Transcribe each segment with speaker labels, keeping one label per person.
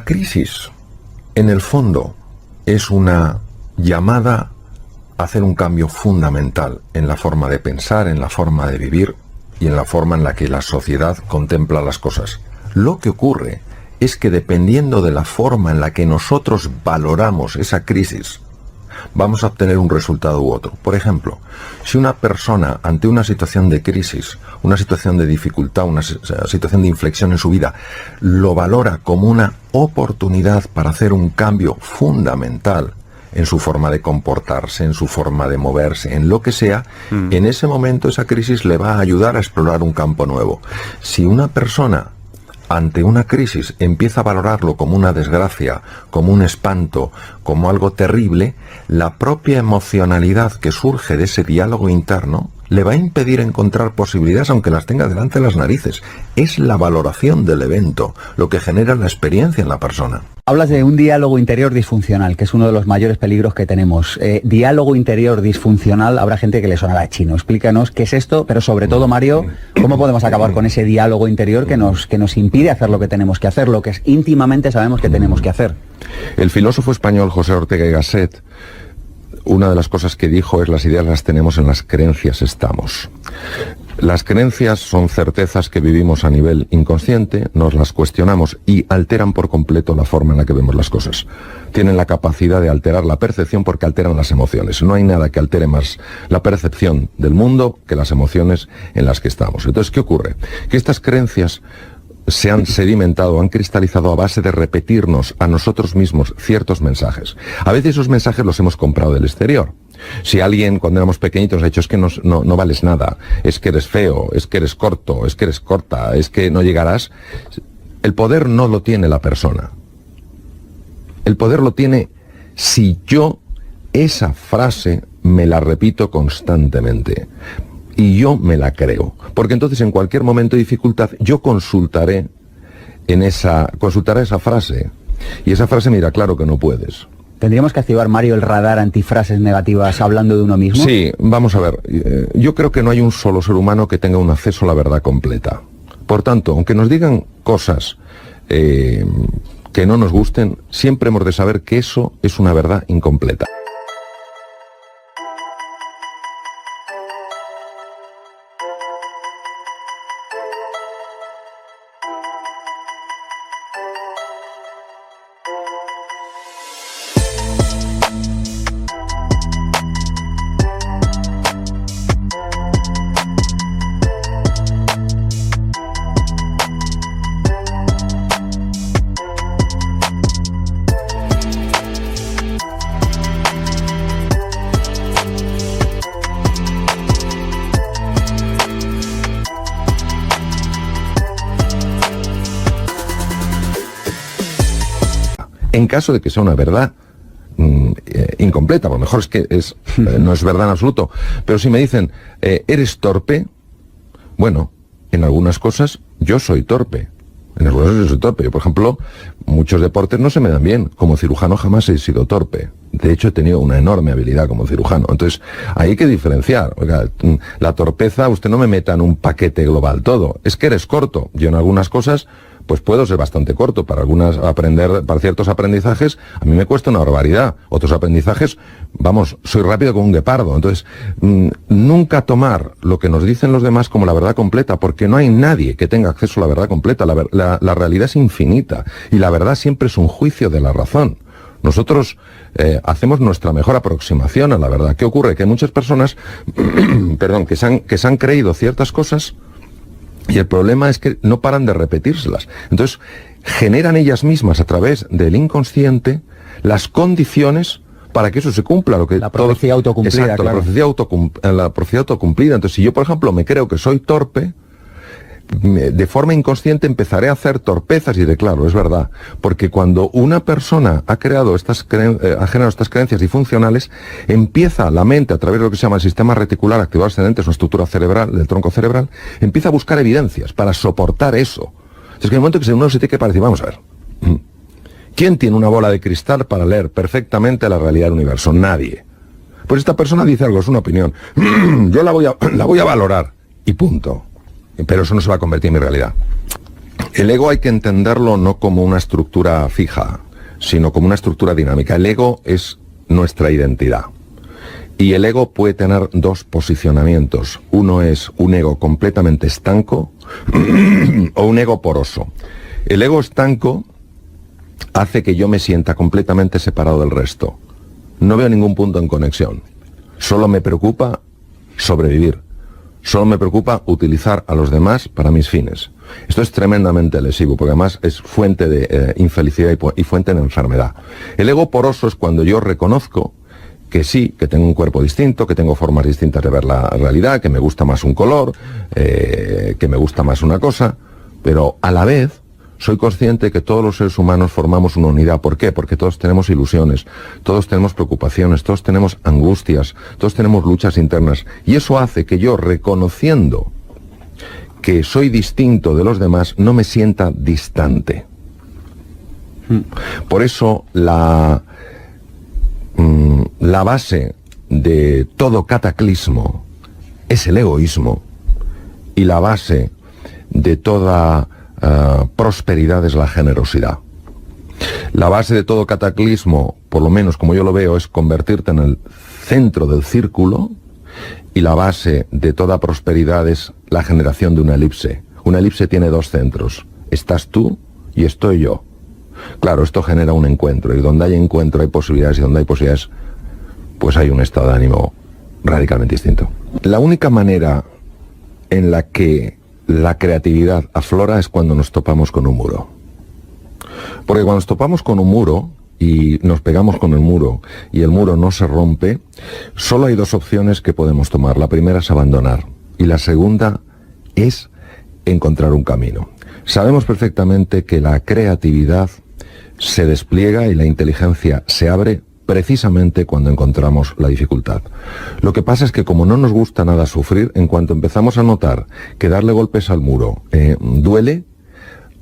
Speaker 1: crisis, en el fondo, es una llamada a hacer un cambio fundamental en la forma de pensar, en la forma de vivir y en la forma en la que la sociedad contempla las cosas. Lo que ocurre es que dependiendo de la forma en la que nosotros valoramos esa crisis, vamos a obtener un resultado u otro. Por ejemplo, si una persona ante una situación de crisis, una situación de dificultad, una situación de inflexión en su vida, lo valora como una oportunidad para hacer un cambio fundamental en su forma de comportarse, en su forma de moverse, en lo que sea, en ese momento esa crisis le va a ayudar a explorar un campo nuevo. Si una persona ante una crisis empieza a valorarlo como una desgracia, como un espanto, como algo terrible, la propia emocionalidad que surge de ese diálogo interno le va a impedir encontrar posibilidades aunque las tenga delante de las narices. Es la valoración del evento lo que genera la experiencia en la persona.
Speaker 2: Hablas de un diálogo interior disfuncional, que es uno de los mayores peligros que tenemos. Diálogo interior disfuncional, habrá gente que le sonará chino. Explícanos qué es esto, pero sobre todo, Mario, ¿cómo podemos acabar con ese diálogo interior que nos impide hacer lo que tenemos que hacer, lo que íntimamente sabemos que tenemos que hacer?
Speaker 1: El filósofo español José Ortega y Gasset, una de las cosas que dijo es: las ideas las tenemos, en las creencias estamos. Las creencias son certezas que vivimos a nivel inconsciente, nos las cuestionamos y alteran por completo la forma en la que vemos las cosas. Tienen la capacidad de alterar la percepción porque alteran las emociones. No hay nada que altere más la percepción del mundo que las emociones en las que estamos. Entonces, ¿qué ocurre? Que estas creencias se han sedimentado, han cristalizado a base de repetirnos a nosotros mismos ciertos mensajes. A veces esos mensajes los hemos comprado del exterior. Si alguien cuando éramos pequeñitos ha dicho: es que no vales nada, es que eres feo, es que eres corto, es que eres corta, es que no llegarás, el poder no lo tiene la persona. El poder lo tiene si yo esa frase me la repito constantemente. Y yo me la creo, porque entonces en cualquier momento de dificultad yo consultaré esa frase, y esa frase me dirá: claro que no puedes.
Speaker 2: ¿Tendríamos que activar, Mario, el radar antifrases negativas hablando de uno mismo?
Speaker 1: Sí, vamos a ver, yo creo que no hay un solo ser humano que tenga un acceso a la verdad completa. Por tanto, aunque nos digan cosas que no nos gusten, siempre hemos de saber que eso es una verdad incompleta. En caso de que sea una verdad incompleta, a lo mejor es que no es verdad en absoluto, pero si me dicen: eres torpe, bueno, en algunas cosas yo soy torpe. En algunas cosas yo soy torpe. Yo, por ejemplo, muchos deportes no se me dan bien. Como cirujano jamás he sido torpe. De hecho, he tenido una enorme habilidad como cirujano. Entonces, hay que diferenciar. Oiga, la torpeza, usted no me meta en un paquete global todo. Es que eres corto. Yo en algunas cosas pues puedo ser bastante corto. Para para ciertos aprendizajes, a mí me cuesta una barbaridad. Otros aprendizajes, vamos, soy rápido como un guepardo. Entonces, nunca tomar lo que nos dicen los demás como la verdad completa, porque no hay nadie que tenga acceso a la verdad completa. La realidad es infinita, y la verdad siempre es un juicio de la razón. Nosotros hacemos nuestra mejor aproximación a la verdad. ¿Qué ocurre? Que hay muchas personas, perdón, que se han creído ciertas cosas, y el problema es que no paran de repetírselas. Entonces, generan ellas mismas, a través del inconsciente, las condiciones para que eso se cumpla.
Speaker 2: La profecía autocumplida.
Speaker 1: Exacto, claro. La profecía autocumplida. Entonces, si yo, por ejemplo, me creo que soy torpe, de forma inconsciente empezaré a hacer torpezas, y diré: claro, es verdad. Porque cuando una persona ha generado estas creencias disfuncionales, empieza la mente, a través de lo que se llama el sistema reticular activado ascendente, es una estructura cerebral, del tronco cerebral, empieza a buscar evidencias para soportar eso. Es que en el momento que uno se tiene que parecer, vamos a ver, ¿quién tiene una bola de cristal para leer perfectamente la realidad del universo? Nadie. Pues esta persona dice algo, es una opinión. Yo la voy a valorar, y punto. Pero eso no se va a convertir en mi realidad. El ego hay que entenderlo no como una estructura fija, sino como una estructura dinámica. El ego es nuestra identidad. Y el ego puede tener dos posicionamientos. Uno es un ego completamente estanco o un ego poroso. El ego estanco hace que yo me sienta completamente separado del resto. No veo ningún punto en conexión. Solo me preocupa sobrevivir. Solo me preocupa utilizar a los demás para mis fines. Esto es tremendamente lesivo, porque además es fuente de infelicidad y fuente de enfermedad. El ego poroso es cuando yo reconozco que sí, que tengo un cuerpo distinto, que tengo formas distintas de ver la realidad, que me gusta más un color, que me gusta más una cosa, pero a la vez soy consciente que todos los seres humanos formamos una unidad. ¿Por qué? Porque todos tenemos ilusiones, todos tenemos preocupaciones, todos tenemos angustias, todos tenemos luchas internas. Y eso hace que yo, reconociendo que soy distinto de los demás, no me sienta distante. Por eso la base de todo cataclismo es el egoísmo, y la base de toda prosperidad es la generosidad. La base de todo cataclismo, por lo menos como yo lo veo, es convertirte en el centro del círculo, y la base de toda prosperidad es la generación de una elipse. Una elipse tiene dos centros: estás tú y estoy yo. Claro, esto genera un encuentro, y donde hay encuentro hay posibilidades, y donde hay posibilidades, pues hay un estado de ánimo radicalmente distinto. La única manera en la que la creatividad aflora es cuando nos topamos con un muro. Porque cuando nos topamos con un muro y nos pegamos con el muro y el muro no se rompe, solo hay dos opciones que podemos tomar. La primera es abandonar, y la segunda es encontrar un camino. Sabemos perfectamente que la creatividad se despliega y la inteligencia se abre precisamente cuando encontramos la dificultad. Lo que pasa es que, como no nos gusta nada sufrir, en cuanto empezamos a notar que darle golpes al muro duele,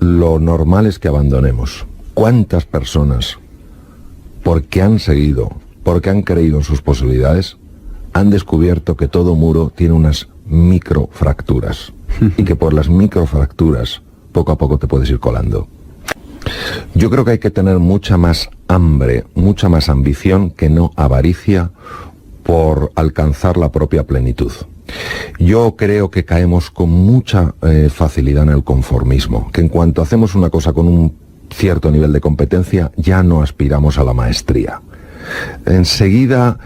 Speaker 1: lo normal es que abandonemos. ¿Cuántas personas, porque han seguido, porque han creído en sus posibilidades, han descubierto que todo muro tiene unas microfracturas y que por las microfracturas poco a poco te puedes ir colando? Yo creo que hay que tener mucha más hambre, mucha más ambición, que no avaricia, por alcanzar la propia plenitud. Yo creo que caemos con mucha facilidad en el conformismo, que en cuanto hacemos una cosa con un cierto nivel de competencia, ya no aspiramos a la maestría. Enseguida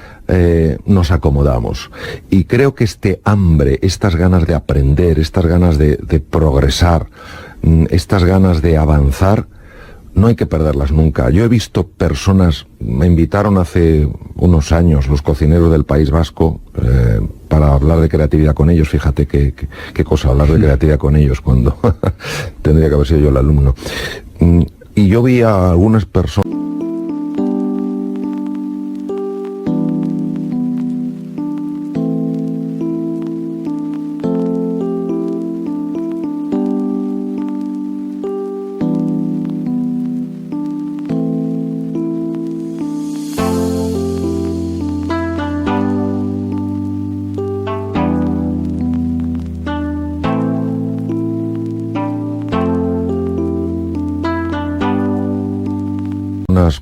Speaker 1: nos acomodamos, y creo que este hambre, estas ganas de aprender, estas ganas de progresar, estas ganas de avanzar, no hay que perderlas nunca. Yo he visto personas, me invitaron hace unos años los cocineros del País Vasco para hablar de creatividad con ellos. Fíjate qué cosa, hablar de creatividad con ellos cuando tendría que haber sido yo el alumno. Y yo vi a algunas personas...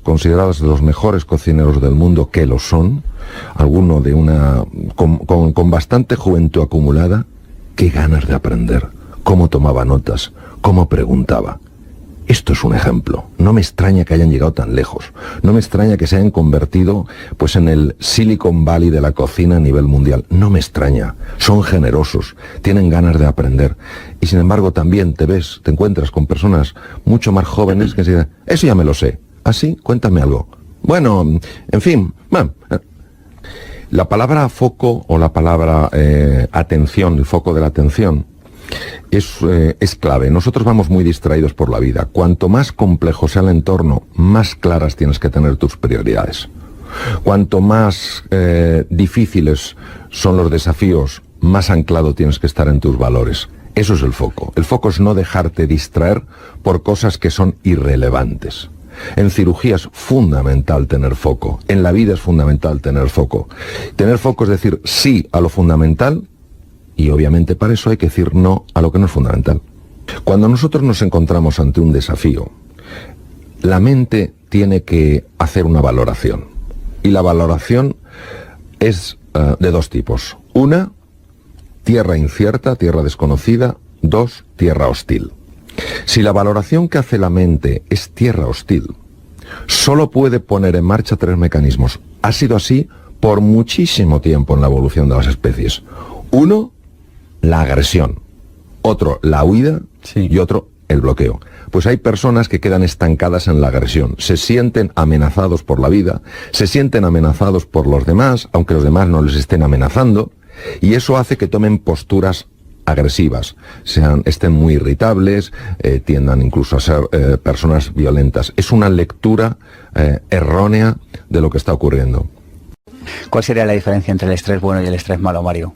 Speaker 1: consideradas de los mejores cocineros del mundo, que lo son, alguno de con bastante juventud acumulada. Qué ganas de aprender, cómo tomaba notas, cómo preguntaba. Esto es un ejemplo. No me extraña que hayan llegado tan lejos, no me extraña que se hayan convertido pues en el Silicon Valley de la cocina a nivel mundial. No me extraña. Son generosos, tienen ganas de aprender, y sin embargo también te encuentras con personas mucho más jóvenes que dicen: eso ya me lo sé. ¿Ah, sí? Cuéntame algo. Bueno, en fin. La palabra foco, o la palabra atención, el foco de la atención, es clave. Nosotros vamos muy distraídos por la vida. Cuanto más complejo sea el entorno, más claras tienes que tener tus prioridades. Cuanto más difíciles son los desafíos, más anclado tienes que estar en tus valores. Eso es el foco. El foco es no dejarte distraer por cosas que son irrelevantes. En cirugía es fundamental tener foco, en la vida es fundamental tener foco. Tener foco es decir sí a lo fundamental, y obviamente para eso hay que decir no a lo que no es fundamental. Cuando nosotros nos encontramos ante un desafío, la mente tiene que hacer una valoración. Y la valoración es de dos tipos. Una, tierra incierta, tierra desconocida. Dos, tierra hostil. Si la valoración que hace la mente es tierra hostil, solo puede poner en marcha tres mecanismos. Ha sido así por muchísimo tiempo en la evolución de las especies. Uno, la agresión. Otro, la huida.
Speaker 2: Sí.
Speaker 1: Y otro, el bloqueo. Pues hay personas que quedan estancadas en la agresión, se sienten amenazados por la vida, se sienten amenazados por los demás, aunque los demás no les estén amenazando, y eso hace que tomen posturas agresivas, estén muy irritables, tiendan incluso a ser personas violentas. Es una lectura errónea de lo que está ocurriendo.
Speaker 2: ¿Cuál sería la diferencia entre el estrés bueno y el estrés malo, Mario?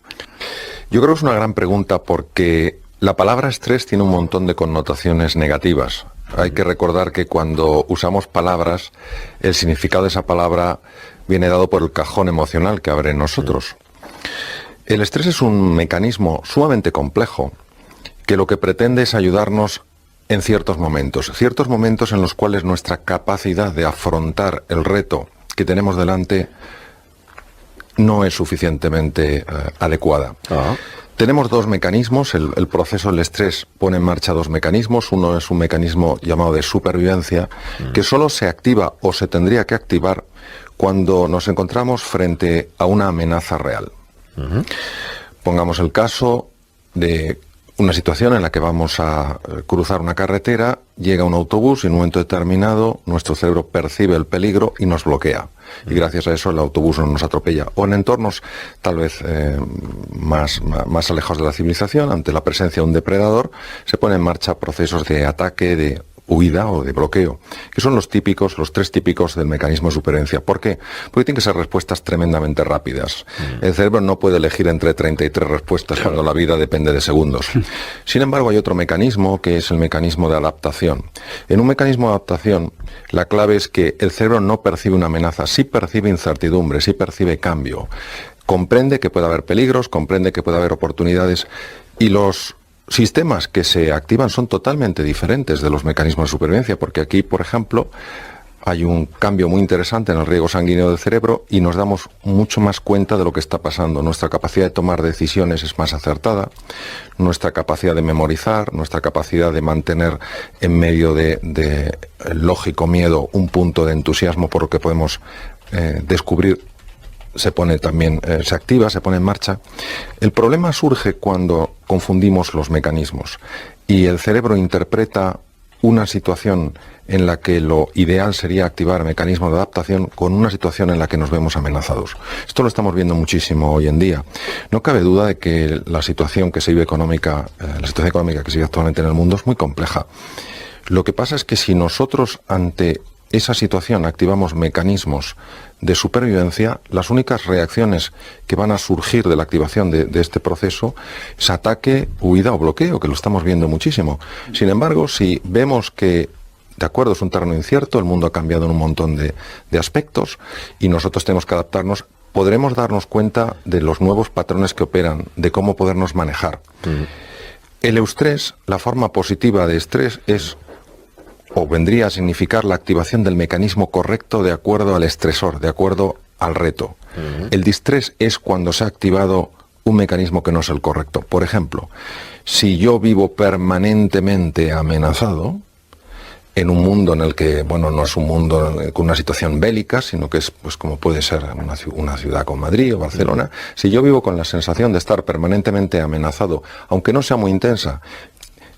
Speaker 1: Yo creo que es una gran pregunta porque la palabra estrés tiene un montón de connotaciones negativas. Hay que recordar que cuando usamos palabras, el significado de esa palabra viene dado por el cajón emocional que abre en nosotros. El estrés es un mecanismo sumamente complejo que lo que pretende es ayudarnos en ciertos momentos en los cuales nuestra capacidad de afrontar el reto que tenemos delante no es suficientemente adecuada. Tenemos dos mecanismos, el proceso del estrés pone en marcha dos mecanismos. Uno es un mecanismo llamado de supervivencia, que solo se activa o se tendría que activar cuando nos encontramos frente a una amenaza real. Pongamos el caso de una situación en la que vamos a cruzar una carretera, llega un autobús y en un momento determinado nuestro cerebro percibe el peligro y nos bloquea. Y gracias a eso el autobús no nos atropella. O en entornos tal vez más alejados de la civilización, ante la presencia de un depredador, se ponen en marcha procesos de ataque, de huida o de bloqueo, que son los tres típicos del mecanismo de supervivencia. ¿Por qué? Porque tienen que ser respuestas tremendamente rápidas. El cerebro no puede elegir entre 33 respuestas cuando la vida depende de segundos. Sin embargo, hay otro mecanismo que es el mecanismo de adaptación. En un mecanismo de adaptación, la clave es que el cerebro no percibe una amenaza, sí percibe incertidumbre, sí percibe cambio. Comprende que puede haber peligros, comprende que puede haber oportunidades, y los sistemas que se activan son totalmente diferentes de los mecanismos de supervivencia, porque aquí, por ejemplo, hay un cambio muy interesante en el riego sanguíneo del cerebro y nos damos mucho más cuenta de lo que está pasando. Nuestra capacidad de tomar decisiones es más acertada, nuestra capacidad de memorizar, nuestra capacidad de mantener en medio de lógico miedo un punto de entusiasmo por lo que podemos descubrir, se pone también, se activa, se pone en marcha. El problema surge cuando confundimos los mecanismos y el cerebro interpreta una situación en la que lo ideal sería activar mecanismos de adaptación con una situación en la que nos vemos amenazados. Esto lo estamos viendo muchísimo hoy en día. No cabe duda de que la situación que se vive económica, la situación económica que se vive actualmente en el mundo es muy compleja. Lo que pasa es que si nosotros ante esa situación activamos mecanismos de supervivencia, las únicas reacciones que van a surgir de la activación de este proceso es ataque, huida o bloqueo, que lo estamos viendo muchísimo. Sin embargo, si vemos que, de acuerdo, es un terreno incierto, el mundo ha cambiado en un montón de aspectos y nosotros tenemos que adaptarnos, podremos darnos cuenta de los nuevos patrones que operan, de cómo podernos manejar. El eustrés, la forma positiva de estrés es, o vendría a significar, la activación del mecanismo correcto de acuerdo al estresor, de acuerdo al reto. El distrés es cuando se ha activado un mecanismo que no es el correcto. Por ejemplo, si yo vivo permanentemente amenazado, en un mundo en el que, bueno, no es un mundo con una situación bélica, sino que es, pues, como puede ser una ciudad como Madrid o Barcelona, si yo vivo con la sensación de estar permanentemente amenazado, aunque no sea muy intensa,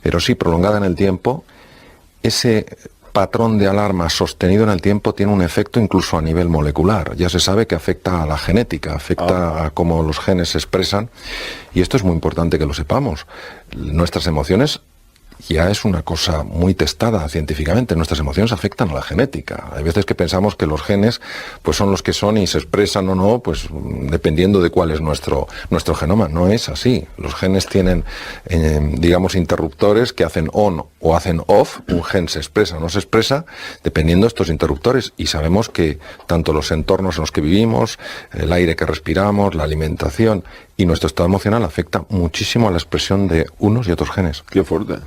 Speaker 1: pero sí prolongada en el tiempo, ese patrón de alarma sostenido en el tiempo tiene un efecto incluso a nivel molecular. Ya se sabe que afecta a la genética, afecta a cómo los genes se expresan, y esto es muy importante que lo sepamos. Nuestras emociones ya es una cosa muy testada científicamente. Nuestras emociones afectan a la genética. Hay veces que pensamos que los genes pues son los que son y se expresan o no, pues dependiendo de cuál es nuestro genoma. No es así. Los genes tienen, digamos, interruptores que hacen on o hacen off. Un gen se expresa o no se expresa dependiendo de estos interruptores. Y sabemos que tanto los entornos en los que vivimos, el aire que respiramos, la alimentación Y nuestro estado emocional afecta muchísimo a la expresión de unos y otros genes.
Speaker 3: Qué fuerte.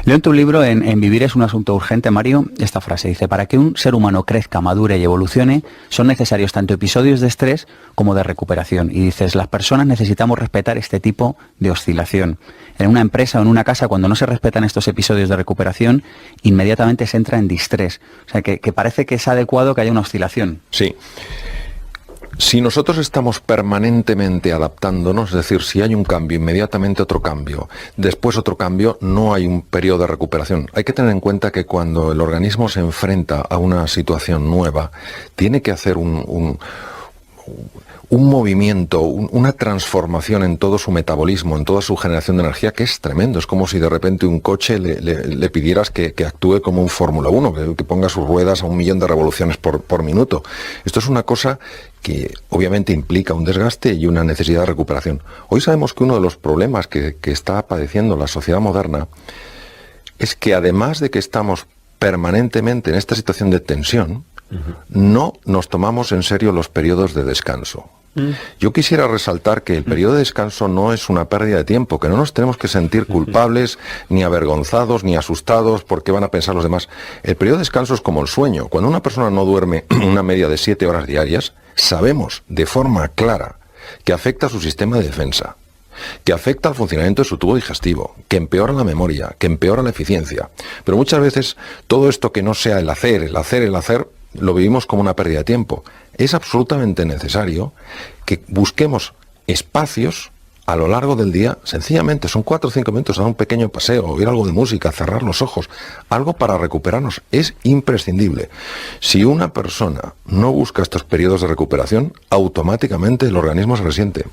Speaker 2: Leo en tu libro, en Vivir es un asunto urgente, Mario, esta frase. Dice, para que un ser humano crezca, madure y evolucione, son necesarios tanto episodios de estrés como de recuperación. Y dices, las personas necesitamos respetar este tipo de oscilación. En una empresa o en una casa, cuando no se respetan estos episodios de recuperación, inmediatamente se entra en distrés. O sea, que parece que es adecuado que haya una oscilación.
Speaker 1: Sí. Si nosotros estamos permanentemente adaptándonos, es decir, si hay un cambio, inmediatamente otro cambio, después otro cambio, no hay un periodo de recuperación. Hay que tener en cuenta que cuando el organismo se enfrenta a una situación nueva, tiene que hacer un movimiento, una transformación en todo su metabolismo, en toda su generación de energía, que es tremendo. Es como si de repente un coche le pidieras que actúe como un Fórmula 1, que ponga sus ruedas a 1.000.000 de revoluciones por minuto. Esto es una cosa que obviamente implica un desgaste y una necesidad de recuperación. Hoy sabemos que uno de los problemas que está padeciendo la sociedad moderna es que además de que estamos permanentemente en esta situación de tensión, no nos tomamos en serio los periodos de descanso. Yo quisiera resaltar que el periodo de descanso no es una pérdida de tiempo, que no nos tenemos que sentir culpables, ni avergonzados, ni asustados por qué van a pensar los demás. El periodo de descanso es como el sueño. Cuando una persona no duerme una media de 7 horas diarias, sabemos de forma clara que afecta a su sistema de defensa, que afecta al funcionamiento de su tubo digestivo, que empeora la memoria, que empeora la eficiencia. Pero muchas veces todo esto que no sea el hacer, lo vivimos como una pérdida de tiempo. Es absolutamente necesario que busquemos espacios a lo largo del día, sencillamente, son 4 o 5 minutos, dar un pequeño paseo, oír algo de música, cerrar los ojos, algo para recuperarnos, es imprescindible. Si una persona no busca estos periodos de recuperación, automáticamente el organismo se resiente.